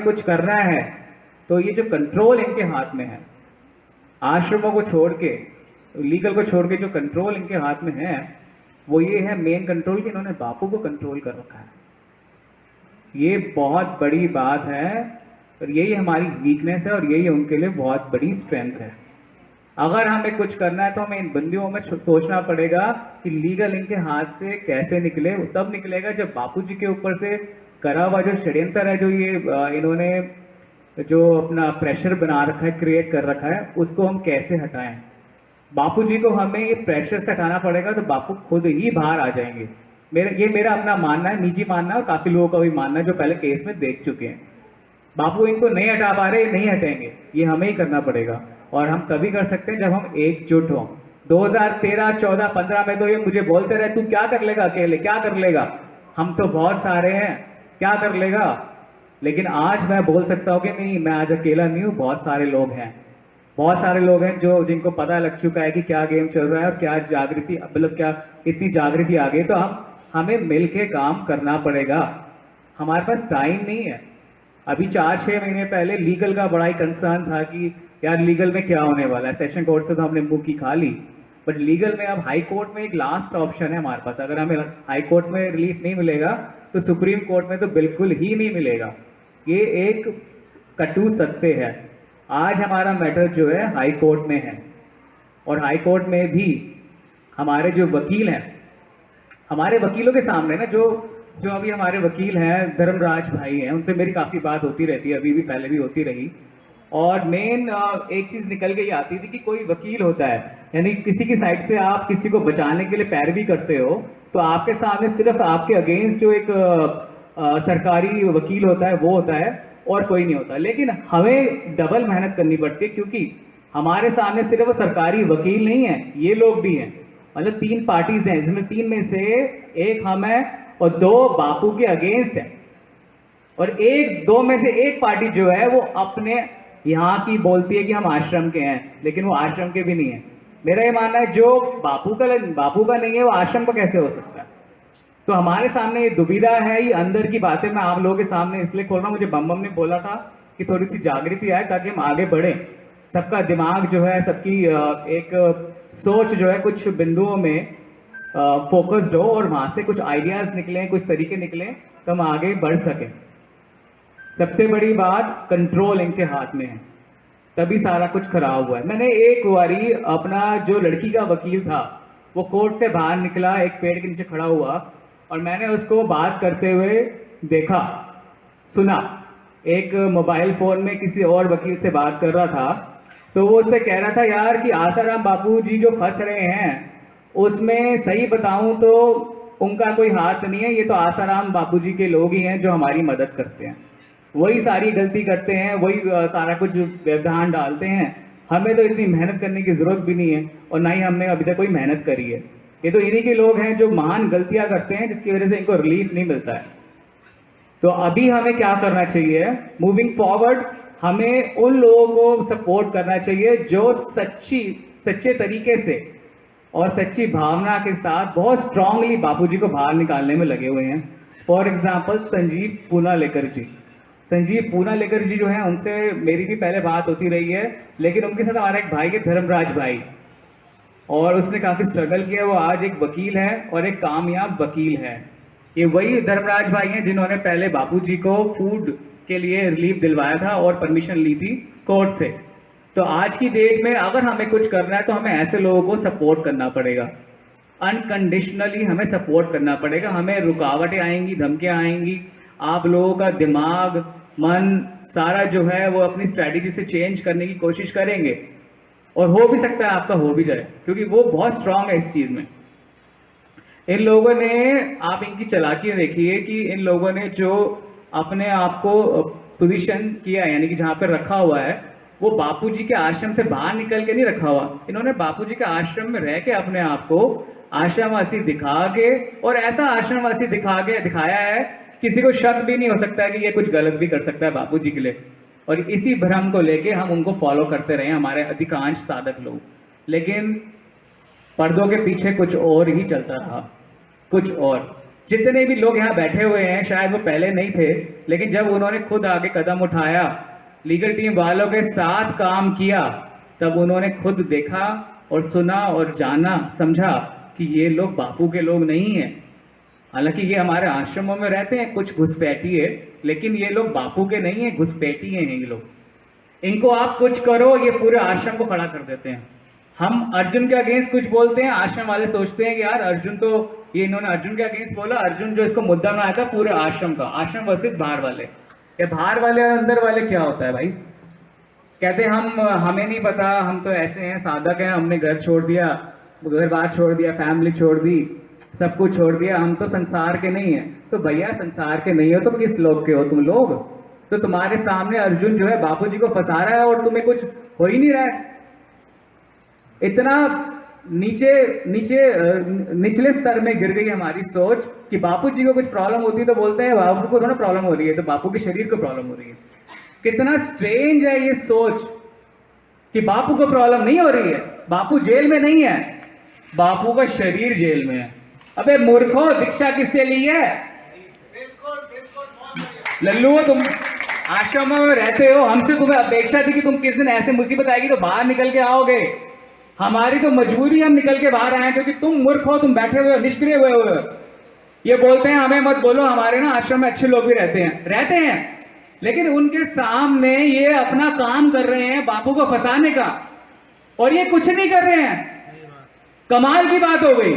कुछ करना है तो ये जो कंट्रोल इनके हाथ में है, आश्रमों को छोड़ के, लीगल को छोड़ के जो कंट्रोल इनके हाथ में है वो ये है मेन कंट्रोल कि इन्होंने बापू को कंट्रोल कर रखा है। ये बहुत बड़ी बात है और यही हमारी वीकनेस है और यही उनके लिए बहुत बड़ी स्ट्रेंथ है। अगर हमें कुछ करना है तो हमें इन बंदियों में सोचना पड़ेगा कि लीगल इनके हाथ से कैसे निकले। तब निकलेगा जब बापूजी के ऊपर से करा हुआ जो षड्यंत्र है, जो ये इन्होंने जो अपना प्रेशर बना रखा है, क्रिएट कर रखा है, उसको हम कैसे हटाएं। बापूजी को हमें ये प्रेशर से हटाना पड़ेगा तो बापू खुद ही बाहर आ जाएंगे। मेरा अपना मानना है, निजी मानना है और काफ़ी लोगों का भी मानना है जो पहले केस में देख चुके हैं। बापू इनको नहीं हटा पा रहे, नहीं हटेंगे, ये हमें ही करना पड़ेगा और हम तभी कर सकते हैं जब हम एकजुट हों। 2013, 14, 15 में तो ये मुझे बोलते रहे तू क्या कर लेगा अकेले, क्या कर लेगा, हम तो बहुत सारे हैं, क्या कर लेगा। लेकिन आज मैं बोल सकता हूँ कि नहीं, मैं आज अकेला नहीं हूँ, बहुत सारे लोग हैं, बहुत सारे लोग हैं जो जिनको पता लग चुका है कि क्या गेम चल रहा है और क्या जागृति, मतलब क्या इतनी जागृति आ गई। तो हमें मिलके काम करना पड़ेगा। हमारे पास टाइम नहीं है। अभी 4-6 महीने पहले लीगल का बड़ा ही कंसर्न था कि यार लीगल में क्या होने वाला है। सेशन कोर्ट से तो हमने मुंह की खा ली, बट लीगल में अब हाई कोर्ट में एक लास्ट ऑप्शन है हमारे पास। अगर हमें हाई कोर्ट में रिलीफ नहीं मिलेगा तो सुप्रीम कोर्ट में तो बिल्कुल ही नहीं मिलेगा। ये एक कटु सत्य है। आज हमारा मैटर जो है हाई कोर्ट में है और हाई कोर्ट में भी हमारे जो वकील हैं, हमारे वकीलों के सामने ना जो अभी हमारे वकील हैं धर्मराज भाई हैं, उनसे मेरी काफ़ी बात होती रहती है, अभी भी पहले भी होती रही। और मेन एक चीज़ निकल के ही आती थी कि कोई वकील होता है, यानी किसी की साइड से आप किसी को बचाने के लिए पैरवी करते हो तो आपके सामने सिर्फ आपके अगेंस्ट जो एक सरकारी वकील होता है वो होता है और कोई नहीं होता। लेकिन हमें डबल मेहनत करनी पड़ती है क्योंकि हमारे सामने सिर्फ वो सरकारी वकील नहीं है, ये लोग भी हैं। मतलब 3 पार्टीज हैं जिसमें 3 में से एक हम है और 2 बापू के अगेंस्ट है और 2 में से एक पार्टी जो है वो अपने यहाँ की बोलती है कि हम आश्रम के हैं, लेकिन वो आश्रम के भी नहीं है। मेरा ये मानना है जो बापू का नहीं है वो आश्रम का कैसे हो सकता है। तो हमारे सामने ये दुविधा है, ये अंदर की बातें मैं आप लोगों के सामने इसलिए खोल रहा हूँ। मुझे बम ने बोला था कि थोड़ी सी जागृति आए ताकि हम आगे बढ़ें। सबका दिमाग जो है, सबकी एक सोच जो है कुछ बिंदुओं में फोकस्ड हो और वहाँ से कुछ आइडियाज़ निकलें, कुछ तरीके निकलें तो हम आगे बढ़ सकें। सबसे बड़ी बात कंट्रोल इनके हाथ में है, तभी सारा कुछ खराब हुआ है। मैंने एक बारी अपना जो लड़की का वकील था वो कोर्ट से बाहर निकला, एक पेड़ के नीचे खड़ा हुआ और मैंने उसको बात करते हुए देखा, सुना। एक मोबाइल फ़ोन में किसी और वकील से बात कर रहा था तो वो उससे कह रहा था यार कि आसाराम बापू जी जो फंस रहे हैं उसमें सही बताऊं तो उनका कोई हाथ नहीं है, ये तो आसाराम बापू जी के लोग ही हैं जो हमारी मदद करते हैं, वही सारी गलती करते हैं, वही सारा कुछ व्यवधान डालते हैं। हमें तो इतनी मेहनत करने की ज़रूरत भी नहीं है और ना ही हमने अभी तक कोई मेहनत करी है। ये तो इन्हीं के लोग हैं जो महान गलतियां करते हैं जिसकी वजह से इनको रिलीफ नहीं मिलता है। तो अभी हमें क्या करना चाहिए, मूविंग फॉरवर्ड हमें उन लोगों को सपोर्ट करना चाहिए जो सच्चे तरीके से और सच्ची भावना के साथ बहुत स्ट्रांगली बापूजी को बाहर निकालने में लगे हुए हैं। फॉर एग्जाम्पल संजीव पूनालेकर जी। संजीव पूनालेकर जी जो हैं उनसे मेरी भी पहले बात होती रही है, लेकिन उनके साथ हमारा एक भाई है धर्मराज भाई, और उसने काफ़ी स्ट्रगल किया। वो आज एक वकील है और एक कामयाब वकील है। ये वही धर्मराज भाई हैं जिन्होंने पहले बापूजी को फूड के लिए रिलीफ दिलवाया था और परमिशन ली थी कोर्ट से। तो आज की डेट में अगर हमें कुछ करना है तो हमें ऐसे लोगों को सपोर्ट करना पड़ेगा, अनकंडीशनली हमें सपोर्ट करना पड़ेगा। हमें रुकावटें आएंगी, धमकियाँ आएंगी, आप लोगों का दिमाग, मन सारा जो है वो अपनी स्ट्रैटेजी से चेंज करने की कोशिश करेंगे और हो भी सकता है आपका हो भी जाए क्योंकि वो बहुत स्ट्रांग है इस चीज़ में। इन लोगों ने, आप इनकी चालाकी देखिए कि इन लोगों ने जो अपने आप को पोजीशन किया है, यानी कि जहाँ पर रखा हुआ है, वो बापूजी के आश्रम से बाहर निकल के नहीं रखा हुआ। इन्होंने बापूजी के आश्रम में रह के अपने आप को आश्रमवासी दिखा के, और ऐसा आश्रमवासी दिखाया है किसी को शक भी नहीं हो सकता है कि ये कुछ गलत भी कर सकता है बापूजी के लिए। और इसी भ्रम को लेके हम उनको फॉलो करते रहे, हमारे अधिकांश साधक लोग। लेकिन पर्दों के पीछे कुछ और ही चलता रहा, कुछ और। जितने भी लोग यहाँ बैठे हुए हैं शायद वो पहले नहीं थे, लेकिन जब उन्होंने खुद आगे कदम उठाया, लीगल टीम वालों के साथ काम किया, तब उन्होंने खुद देखा और सुना और जाना समझा कि ये लोग बापू के लोग नहीं हैं। हालांकि ये हमारे आश्रमों में रहते हैं कुछ घुसपैठिए, लेकिन ये लोग बापू के नहीं है, घुसपैठिए हैं ये लोग। इनको आप कुछ करो ये पूरे आश्रम को खड़ा कर देते हैं। हम अर्जुन के अगेंस्ट कुछ बोलते हैं, आश्रम वाले सोचते हैं कि यार अर्जुन तो, ये इन्होंने अर्जुन के अगेंस्ट बोला, अर्जुन जो इसको मुद्दा बनाया था पूरे आश्रम का, आश्रम वर्सेस बाहर वाले। ये बाहर वाले और अंदर वाले क्या होता है भाई? कहते हैं हमें नहीं पता, हम तो ऐसे हैं, साधक हैं, हमने घर छोड़ दिया, घर बार छोड़ दिया, फैमिली छोड़ दी, सब कुछ छोड़ दिया, हम तो संसार के नहीं हैं। तो भैया संसार के नहीं हो तो किस लोग के हो तुम लोग? तो तुम्हारे सामने अर्जुन जो है बापूजी को फंसा रहा है और तुम्हें कुछ हो ही नहीं रहा है। इतना निचले स्तर में गिर गई हमारी सोच कि बापूजी को कुछ प्रॉब्लम होती है तो बोलते हैं बापू को थोड़ा प्रॉब्लम हो रही है, तो बापू के शरीर को प्रॉब्लम हो रही है। कितना स्ट्रेंज है ये सोच कि बापू को प्रॉब्लम नहीं हो रही है, बापू जेल में नहीं है, बापू का शरीर जेल में है। अबे मूर्खो, दीक्षा किससे ली है? लल्लू, तुम आश्रम में रहते हो, हमसे तुम्हें अपेक्षा थी कि तुम किस दिन ऐसे मुसीबत आएगी तो बाहर निकल के आओगे। हमारी तो मजबूरी, हम निकल के बाहर आए क्योंकि तुम मूर्ख हो, तुम बैठे हुए हो, निष्क्रिय हुए हो। ये बोलते हैं हमें मत बोलो, हमारे ना आश्रम में अच्छे लोग भी रहते हैं, लेकिन उनके सामने ये अपना काम कर रहे हैं बापू को फंसाने का, और ये कुछ नहीं कर रहे हैं। कमाल की बात हो गई।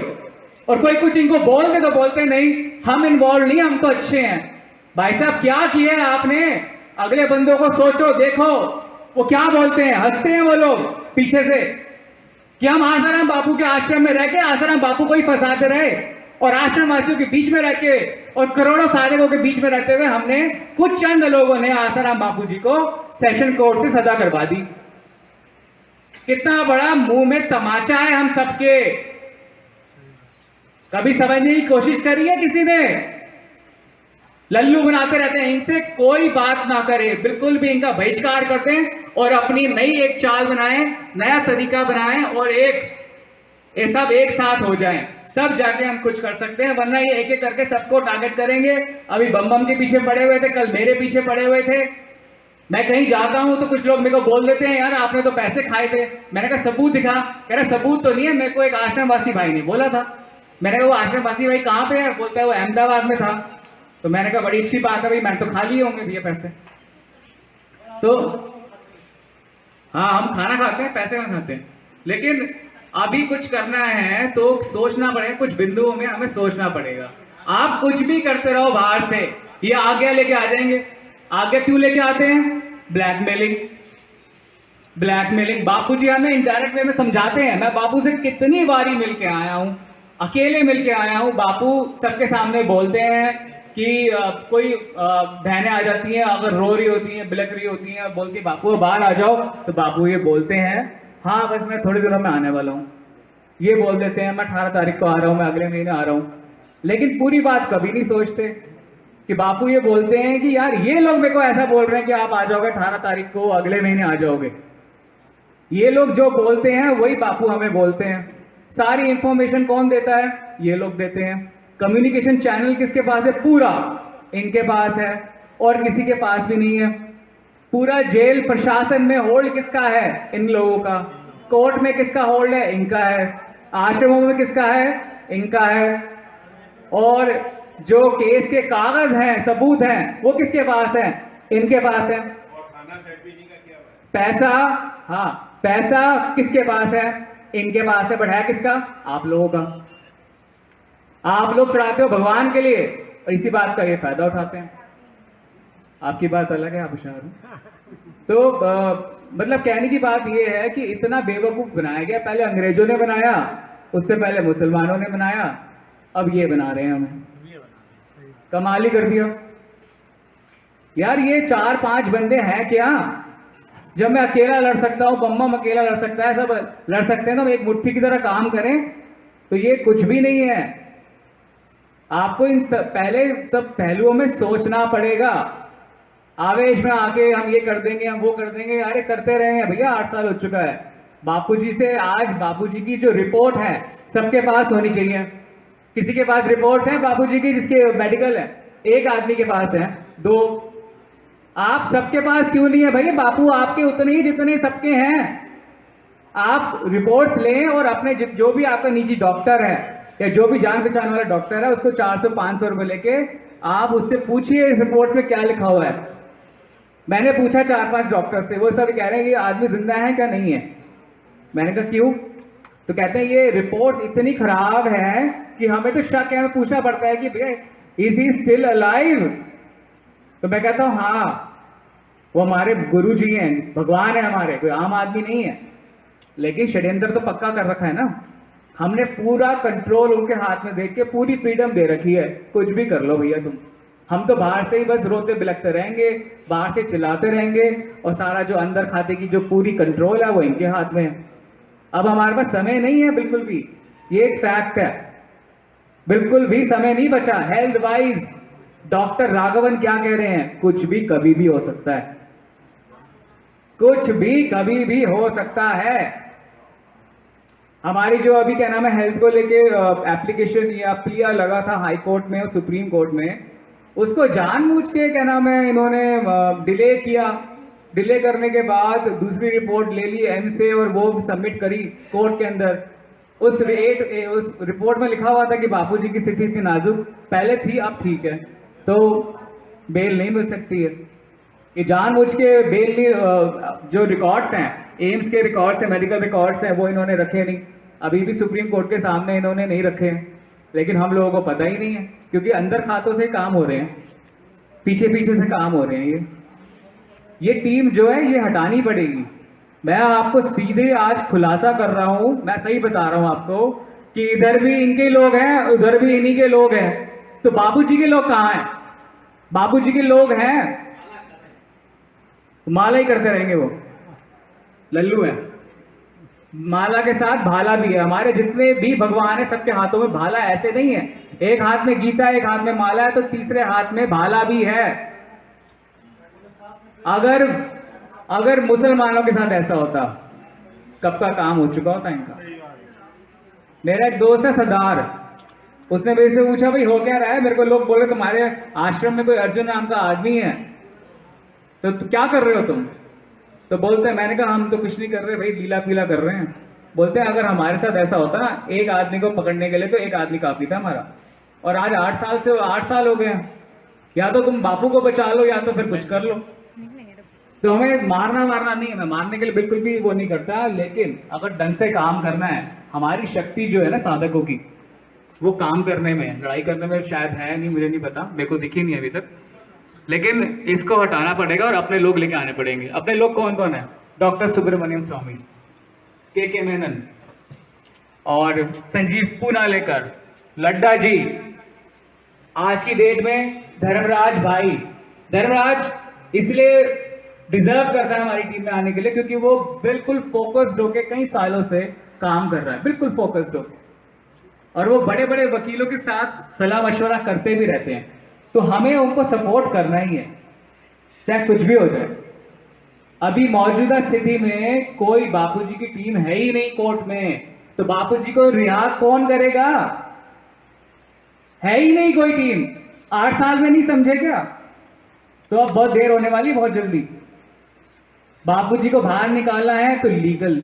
और कोई कुछ इनको बोल दे तो बोलते नहीं हम इन्वॉल्व नहीं, हम तो अच्छे हैं। भाई साहब क्या किया है आपने? अगले बंदों को सोचो, देखो वो क्या बोलते हैं, हंसते हैं वो लोग पीछे से कि हम आसाराम बापू के आश्रम में रह के आसाराम बापू को ही फंसाते रहे, और आश्रम वासियों के बीच में रह के और करोड़ों साधकों के बीच में रहते हुए हमने कुछ चंद लोगों ने आसाराम बापू जी को सेशन कोर्ट से सजा करवा दी। कितना बड़ा मुंह में तमाचा है हम सबके। कभी समझने की कोशिश करी है किसी ने? लल्लू बनाते रहते हैं, इनसे कोई बात ना करे, बिल्कुल भी इनका बहिष्कार कर दें और अपनी नई एक चाल बनाएं, नया तरीका बनाएं, और ये सब एक साथ हो जाएं, तब जाके हम कुछ कर सकते हैं। वरना ये एक एक करके सबको टारगेट करेंगे। अभी बम के पीछे पड़े हुए थे, कल मेरे पीछे पड़े हुए थे। मैं कहीं जाता हूं तो कुछ लोग मेरे को बोल देते हैं यार आपने तो पैसे खाए थे। मैंने कहा सबूत दिखा। कह रहा सबूत तो नहीं है, मेरे को एक आश्रमवासी भाई ने बोला था। मैंने कहा वो आश्रमवासी भाई कहाँ पे है? बोलता है वो अहमदाबाद में था। तो मैंने कहा बड़ी अच्छी बात है भाई, मैंने तो खा लिए होंगे भैया पैसे। तो हाँ, हम खाना खाते हैं, पैसे कहाँ खाते हैं। लेकिन अभी कुछ करना है तो सोचना पड़ेगा, कुछ बिंदुओं में हमें सोचना पड़ेगा। आप कुछ भी करते रहो बाहर से, ये आज्ञा लेके आ जाएंगे। आज्ञा क्यों लेके आते हैं? ब्लैकमेलिंग। बापू जी हमें इनडायरेक्ट वे में समझाते हैं। मैं बापू से कितनी बारी मिलके आया हूँ, अकेले मिलके आया हूँ। बापू सबके सामने बोलते हैं कि कोई बहनें आ जाती हैं, अगर रो रही होती हैं, बिलक रही होती हैं, बोलती बापू बाहर आ जाओ, तो बापू ये बोलते हैं हाँ बस मैं थोड़ी दिनों में आने वाला हूँ। ये बोल देते हैं मैं 18 तारीख को आ रहा हूँ, मैं अगले महीने आ रहा हूँ। लेकिन पूरी बात कभी नहीं सोचते कि बापू ये बोलते हैं कि यार ये लोग मेरे को ऐसा बोल रहे हैं कि आप आ जाओगे 18 तारीख को, अगले महीने आ जाओगे। ये लोग जो बोलते हैं वही बापू हमें बोलते हैं। सारी इंफॉर्मेशन कौन देता है? ये लोग देते हैं। कम्युनिकेशन चैनल किसके पास है? पूरा इनके पास है, और किसी के पास भी नहीं है। पूरा जेल प्रशासन में होल्ड किसका है? इन लोगों का। कोर्ट में किसका होल्ड है? इनका है। आश्रमों में किसका है? इनका है। और जो केस के कागज हैं, सबूत हैं, वो किसके पास है? इनके पास है। पैसा, हाँ पैसा किसके पास है? इनके पास है। बढ़ाया किसका? आप लोगों का। आप लोग चढ़ाते हो भगवान के लिए और इसी बात का ये फायदा उठाते हैं। आपकी बात अलग है, आप होशियार हो। तो मतलब कहने की बात ये है कि इतना बेवकूफ बनाया गया। पहले अंग्रेजों ने बनाया, उससे पहले मुसलमानों ने बनाया, अब ये बना रहे हैं हमें। कमाल ही कर दिया यार। ये 4-5 बंदे हैं क्या? जब मैं अकेला लड़ सकता हूँ, बम अकेला लड़ सकता है, सब लड़ सकते हैं, तो हम एक मुट्ठी की तरह काम करें। तो ये कुछ भी नहीं है। आपको इन पहले सब पहलुओं में सोचना पड़ेगा। आवेश में आके हम ये कर देंगे, हम वो कर देंगे, अरे करते रहे हैं भैया। 8 साल हो चुका है बापूजी से। आज बापूजी की जो रिपोर्ट है सबके पास होनी चाहिए। किसी के पास रिपोर्ट्स हैं बापूजी की जिसके मेडिकल है, एक आदमी के पास है, दो। आप सबके पास क्यों नहीं है भैया? बापू आपके उतने ही जितने सबके हैं। आप रिपोर्ट्स लें और अपने जो भी आपका निजी डॉक्टर है या जो भी जान पहचान वाला डॉक्टर है उसको 400-500 रुपए लेके आप उससे पूछिए इस रिपोर्ट में क्या लिखा हुआ है। मैंने पूछा 4-5 डॉक्टर से, वो सब कह रहे हैं कि आदमी जिंदा है क्या नहीं है। मैंने कहा क्यों? तो कहते हैं ये रिपोर्ट इतनी खराब है कि हमें तो शक है, हमें पूछना पड़ता है कि भैया इज ही स्टिल अलाइव? तो मैं कहता हूं हाँ, वो हमारे गुरु जी हैं, भगवान है हमारे, कोई आम आदमी नहीं है। लेकिन षड्यंत्र तो पक्का कर रखा है ना, हमने पूरा कंट्रोल उनके हाथ में देख के पूरी फ्रीडम दे रखी है, कुछ भी कर लो भैया तुम। हम तो बाहर से ही बस रोते बिलखते रहेंगे, बाहर से चिल्लाते रहेंगे, और सारा जो अंदर खाते की जो पूरी कंट्रोल है वो इनके हाथ में है। अब हमारे पास समय नहीं है बिल्कुल भी, ये एक फैक्ट है, बिल्कुल भी समय नहीं बचा। हेल्थ वाइज डॉक्टर राघवन क्या कह रहे हैं? कुछ भी कभी भी हो सकता है, कुछ भी कभी भी हो सकता है। हमारी जो अभी क्या नाम है हेल्थ को लेके एप्लीकेशन या प्लिया लगा था हाई कोर्ट में और सुप्रीम कोर्ट में, उसको जानबूझ के क्या नाम है इन्होंने डिले किया। डिले करने के बाद दूसरी रिपोर्ट ले ली एम से और वो सबमिट करी कोर्ट के अंदर। उस रिपोर्ट में लिखा हुआ था कि बापूजी की स्थिति इतनी नाजुक पहले थी, अब ठीक है, तो बेल नहीं मिल सकती है। ये जानबूझ के बेल नहीं, जो रिकॉर्ड्स हैं एम्स के रिकॉर्ड्स हैं, मेडिकल रिकॉर्ड्स हैं, वो इन्होंने रखे नहीं, अभी भी सुप्रीम कोर्ट के सामने इन्होंने नहीं रखे हैं। लेकिन हम लोगों को पता ही नहीं है क्योंकि अंदर खातों से काम हो रहे हैं, पीछे पीछे से काम हो रहे हैं। ये टीम जो है ये हटानी पड़ेगी। मैं आपको सीधे आज खुलासा कर रहा हूं, मैं सही बता रहा हूं आपको कि इधर भी इनके लोग हैं, उधर भी इन्हीं के लोग हैं। तो बाबूजी के लोग कहां हैं? बाबूजी के लोग हैं, माला ही करते रहेंगे, वो लल्लू है। माला के साथ भाला भी है। हमारे जितने भी भगवान है सबके हाथों में भाला, ऐसे नहीं है एक हाथ में गीता एक हाथ में माला है तो तीसरे हाथ में भाला भी है। अगर मुसलमानों के साथ ऐसा होता कब का काम हो चुका होता इनका। मेरा एक दोस्त है सरदार, उसने मेरे से पूछा भाई हो क्या रहा है, मेरे को लोग बोले तुम्हारे आश्रम में कोई अर्जुन नाम का आदमी है, तो क्या कर रहे हो तुम? तो बोलते हैं, मैंने कहा हम तो कुछ नहीं कर रहे भाई, लीला पीला कर रहे हैं। बोलते हैं अगर हमारे साथ ऐसा होता ना एक आदमी को पकड़ने के लिए तो एक आदमी काफी था हमारा, और आज 8 साल हो गए हैं। या तो तुम बापू को बचा लो या तो फिर कुछ कर लो। तो हमें मारना नहीं है, मैं मारने के लिए बिल्कुल भी वो नहीं करता, लेकिन अगर ढंग से काम करना है, हमारी शक्ति जो है ना साधकों की, वो काम करने में, लड़ाई करने में शायद है नहीं, मुझे नहीं पता, मेरे को दिखी नहीं अभी तक। लेकिन इसको हटाना पड़ेगा और अपने लोग लेके आने पड़ेंगे। अपने लोग कौन कौन है? डॉक्टर सुब्रमण्यम स्वामी, के मेनन और संजीव पूनालेकर, लड्डा जी, आज की डेट में धर्मराज भाई। धर्मराज इसलिए डिजर्व करता है हमारी टीम में आने के लिए क्योंकि वो बिल्कुल फोकस्ड होके कई सालों से काम कर रहा है, बिल्कुल फोकस्ड होके, और वो बड़े बड़े वकीलों के साथ सलाह मशवरा करते भी रहते हैं। तो हमें उनको सपोर्ट करना ही है चाहे कुछ भी हो जाए। अभी मौजूदा स्थिति में कोई बापूजी की टीम है ही नहीं कोर्ट में, तो बापूजी को रिहा कौन करेगा? है ही नहीं कोई टीम। 8 साल में नहीं समझे क्या? तो अब बहुत देर होने वाली, बहुत जल्दी। बापूजी को बाहर निकालना है तो लीगल